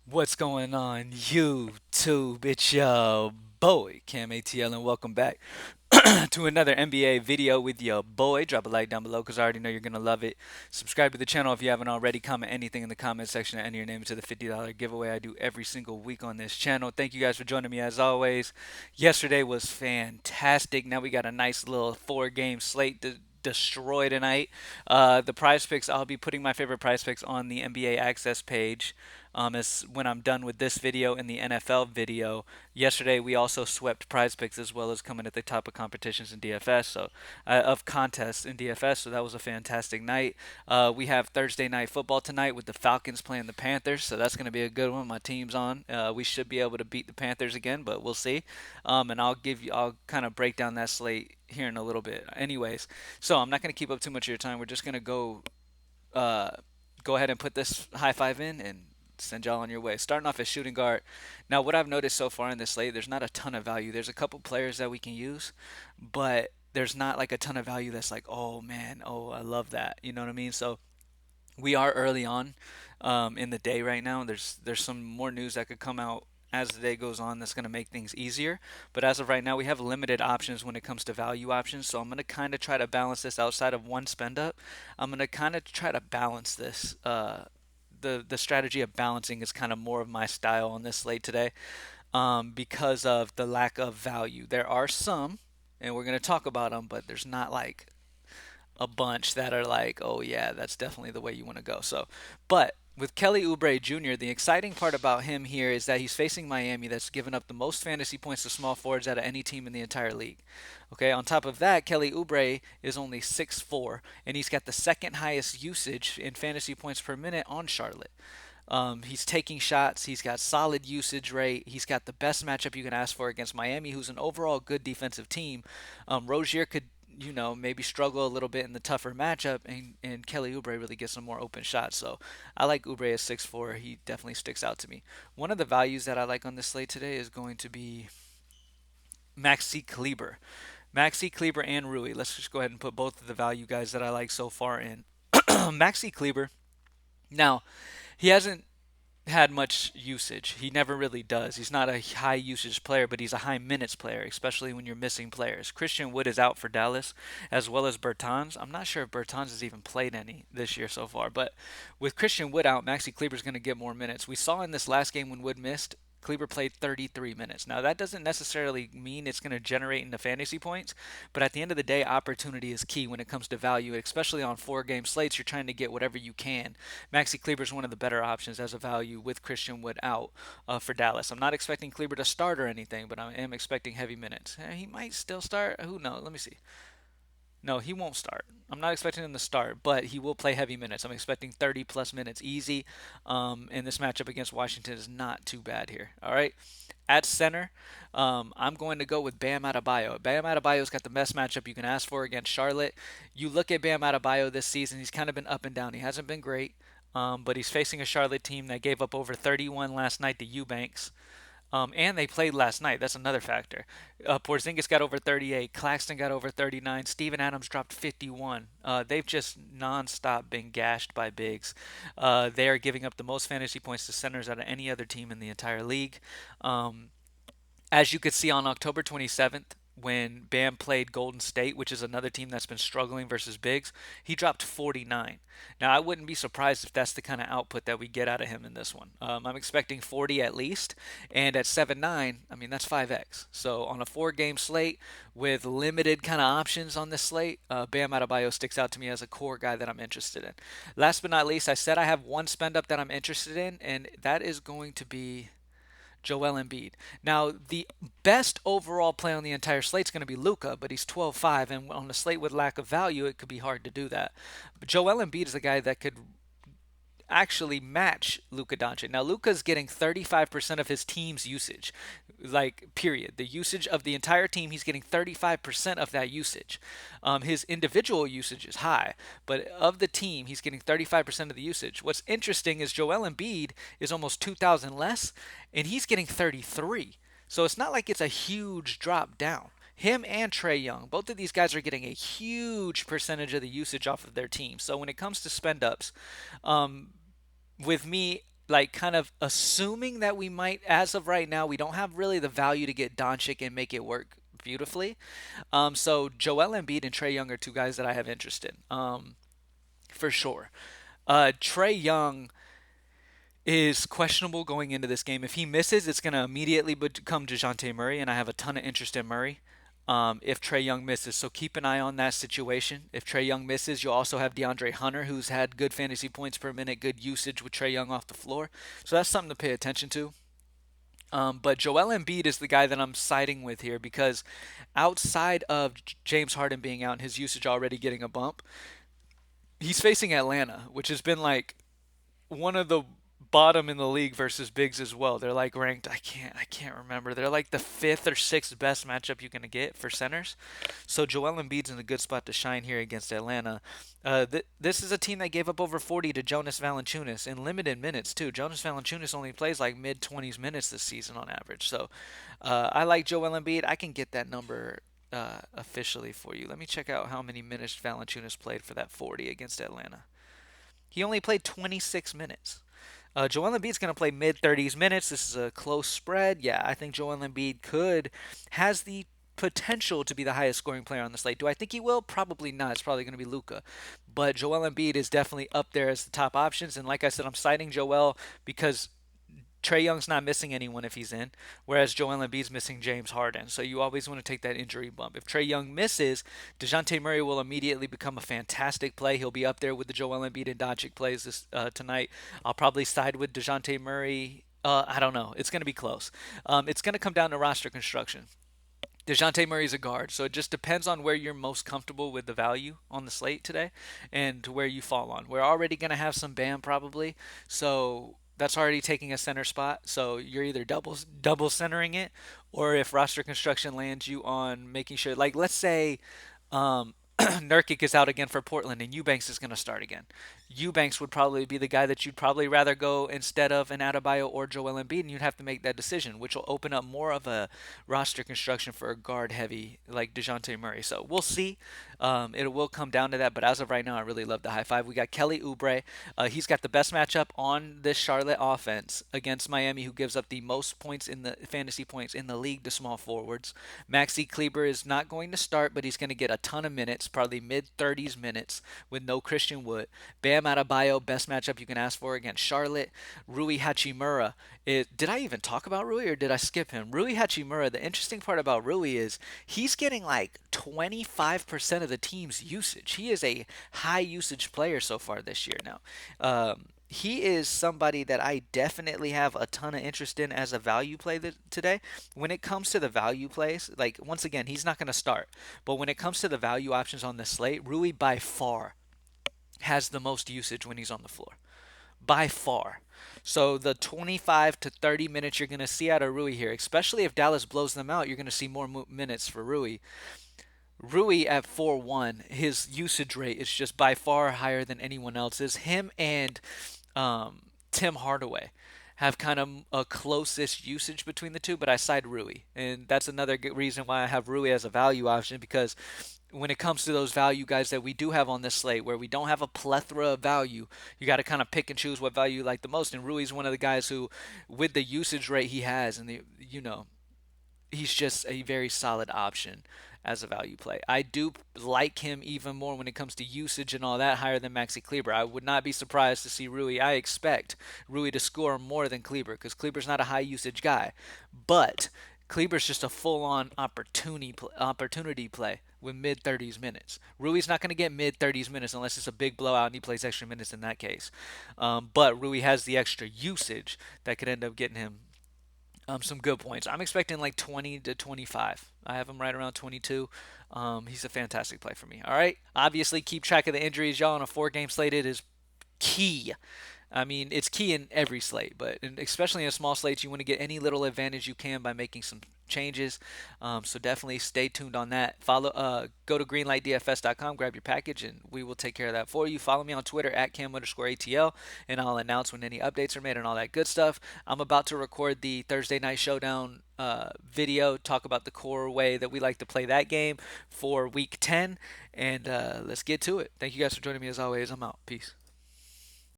What's going on, YouTube? It's your boy, CamATL, and welcome back to another NBA video with your boy. Drop a like down below because I already know you're going to love it. Subscribe to the channel if you haven't already. Comment anything in the comment section and enter your name into the $50 giveaway I do every single week on this channel. Thank you guys for joining me as always. Yesterday was fantastic. Now we got a nice little four-game slate to destroy tonight. The prize picks, I'll be putting my favorite prize picks on the NBA Access page as when I'm done with this video and the NFL video. Yesterday we also swept prize picks as well as coming at the top of competitions in DFS, so of contests in DFS, so that was a fantastic night. We have Thursday night football tonight with the Falcons playing the Panthers, so that's going to be a good one. My team's on. We should be able to beat the Panthers again, but we'll see. And I'll kind of break down that slate here in a little bit. Anyways, so I'm not going to keep up too much of your time. We're just going to uh, go ahead and put this high five in and send y'all on your way. Starting off as shooting guard. Now, what I've noticed so far in this slate, there's not a ton of value. There's a couple players that we can use, but there's not like a ton of value that's like, oh man, oh I love that. You know what I mean? So we are early on in the day right now. There's some more news that could come out as the day goes on that's going to make things easier. But as of right now, we have limited options when it comes to value options. So I'm going to kind of try to balance this outside of one spend up. I'm going to kind of try to balance this. The strategy of balancing is kind of more of my style on this slate today, because of the lack of value. There are some, and we're going to talk about them, but there's not like a bunch that are like, oh yeah, that's definitely the way you want to go. So, but with Kelly Oubre Jr., the exciting part about him here is that he's facing Miami, that's given up the most fantasy points to small forwards out of any team in the entire league. Okay, on top of that, Kelly Oubre is only 6'4", and he's got the second highest usage in fantasy points per minute on Charlotte. He's taking shots. He's got solid usage rate. He's got the best matchup you can ask for against Miami, who's an overall good defensive team. Rozier could, maybe struggle a little bit in the tougher matchup, and Kelly Oubre really gets some more open shots. So I like Oubre at 6'4". He definitely sticks out to me. One of the values that I like on this slate today is going to be Maxi Kleber. Maxi Kleber and Rui. Let's just go ahead and put both of the value guys that I like so far in. Maxi Kleber. Now, he hasn't had much usage. He never really does. He's not a high usage player, but he's a high minutes player, especially when you're missing players. Christian Wood is out for Dallas, as well as Bertans. I'm not sure if Bertans has even played any this year so far, but with Christian Wood out, Maxi Kleber's going to get more minutes. We saw in this last game when Wood missed, Kleber played 33 minutes. Now, that doesn't necessarily mean it's going to generate into fantasy points, but at the end of the day, opportunity is key when it comes to value, especially on four-game slates. You're trying to get whatever you can. Maxi Kleber is one of the better options as a value with Christian Wood out for Dallas. I'm not expecting Kleber to start or anything, but I am expecting heavy minutes. He might still start. Who knows? Let me see. No, he won't start. I'm not expecting him to start, but he will play heavy minutes. I'm expecting 30 plus minutes easy. And this matchup against Washington is not too bad here. All right. At center, I'm going to go with Bam Adebayo. Bam Adebayo's got the best matchup you can ask for against Charlotte. You look at Bam Adebayo this season, he's kind of been up and down. He hasn't been great, but he's facing a Charlotte team that gave up over 31 last night to Eubanks. And they played last night. That's another factor. Porzingis got over 38. Claxton got over 39. Steven Adams dropped 51. They've just nonstop been gashed by bigs. They are giving up the most fantasy points to centers out of any other team in the entire league. As you could see on October 27th, when Bam played Golden State, which is another team that's been struggling versus bigs, he dropped 49. Now, I wouldn't be surprised if that's the kind of output that we get out of him in this one. I'm expecting 40 at least, and at 7-9, I mean, that's 5x. So on a four-game slate with limited kind of options on this slate, Bam Adebayo sticks out to me as a core guy that I'm interested in. Last but not least, I said I have one spend up that I'm interested in, and that is going to be Joel Embiid. Now, the best overall play on the entire slate is going to be Luka, but he's 12-5, and on a slate with lack of value, it could be hard to do that. But Joel Embiid is a guy that could actually match Luka Doncic. Now Luka's getting 35% of his team's usage. Like period. The usage of the entire team, he's getting 35% of that usage. His individual usage is high, but of the team, he's getting 35% of the usage. What's interesting is Joel Embiid is almost 2,000 less, and he's getting 33. So it's not like it's a huge drop down. Him and Trey Young, both of these guys are getting a huge percentage of the usage off of their team. So when it comes to spend ups, with me, like kind of assuming that we might, as of right now, we don't have really the value to get Doncic and make it work beautifully. So Joel Embiid and Trey Young are two guys that I have interest in, for sure. Trey Young is questionable going into this game. If he misses, it's going to immediately become DeJounte Murray, and I have a ton of interest in Murray. If Trey Young misses, so keep an eye on that situation. If Trey Young misses, you'll also have DeAndre Hunter, who's had good fantasy points per minute, good usage with Trey Young off the floor. So that's something to pay attention to. But Joel Embiid is the guy that I'm siding with here because outside of James Harden being out and his usage already getting a bump, he's facing Atlanta, which has been like one of the bottom in the league versus bigs as well. They're like ranked. I can't remember. They're like the fifth or sixth best matchup you're gonna get for centers. So Joel Embiid's in a good spot to shine here against Atlanta. This is a team that gave up over 40 to Jonas Valanciunas in limited minutes too. Jonas Valanciunas only plays like mid 20s minutes this season on average. So I like Joel Embiid. I can get that number officially for you. Let me check out how many minutes Valanciunas played for that 40 against Atlanta. He only played 26 minutes. Joel Embiid's going to play mid 30s minutes. This is a close spread. Yeah, I think Joel Embiid has the potential to be the highest scoring player on the slate. Do I think he will? Probably not. It's probably going to be Luka. But Joel Embiid is definitely up there as the top options. And like I said, I'm citing Joel because Trey Young's not missing anyone if he's in, whereas Joel Embiid's missing James Harden. So you always want to take that injury bump. If Trey Young misses, DeJounte Murray will immediately become a fantastic play. He'll be up there with the Joel Embiid and Doncic plays tonight. I'll probably side with DeJounte Murray. I don't know. It's going to be close. It's going to come down to roster construction. DeJounte Murray's a guard, so it just depends on where you're most comfortable with the value on the slate today and where you fall on. We're already going to have some Bam probably, so that's already taking a center spot. So you're either double centering it, or if roster construction lands you on making sure, like let's say Nurkic is out again for Portland and Eubanks is going to start again. Eubanks would probably be the guy that you'd probably rather go instead of an Adebayo or Joel Embiid, and you'd have to make that decision, which will open up more of a roster construction for a guard heavy like DeJounte Murray. So we'll see. It will come down to that, but as of right now, I really love the high five. We got Kelly Oubre. He's got the best matchup on this Charlotte offense against Miami, who gives up the most points in the fantasy points in the league to small forwards. Maxi Kleber is not going to start, but he's going to get a ton of minutes, probably mid 30s minutes with no Christian Wood. Bam Adebayo, best matchup you can ask for against Charlotte. Rui Hachimura. Did I even talk about Rui or did I skip him? Rui Hachimura, the interesting part about Rui is he's getting like 25% of the team's usage. He is a high usage player so far this year now. He is somebody that I definitely have a ton of interest in as a value play today. When it comes to the value plays, like once again, he's not going to start. But when it comes to the value options on the slate, Rui by far has the most usage when he's on the floor. By far. So the 25 to 30 minutes you're going to see out of Rui here, especially if Dallas blows them out, you're going to see more minutes for Rui. Rui at 4-1, his usage rate is just by far higher than anyone else's. Him and Tim Hardaway have kind of a closest usage between the two, but I side Rui. And that's another good reason why I have Rui as a value option because when it comes to those value guys that we do have on this slate where we don't have a plethora of value, you got to kind of pick and choose what value you like the most. And Rui's one of the guys who, with the usage rate he has and he's just a very solid option as a value play. I do like him even more when it comes to usage and all that higher than Maxi Kleber. I would not be surprised to see Rui. I expect Rui to score more than Kleber because Kleber's not a high usage guy. But Kleber's just a full-on opportunity play with mid 30s minutes. Rui's not going to get mid 30s minutes unless it's a big blowout and he plays extra minutes in that case. But Rui has the extra usage that could end up getting him some good points. I'm expecting like 20 to 25. I have him right around 22. He's a fantastic play for me. All right. Obviously, keep track of the injuries, y'all. On a 4-game slate, it is key. I mean, it's key in every slate, but especially in small slates, you want to get any little advantage you can by making some changes. So definitely stay tuned on that. Go to greenlightdfs.com, grab your package, and we will take care of that for you. Follow me on Twitter at cam_ATL, and I'll announce when any updates are made and all that good stuff. I'm about to record the Thursday Night Showdown video, talk about the core way that we like to play that game for Week 10, and let's get to it. Thank you guys for joining me as always. I'm out. Peace.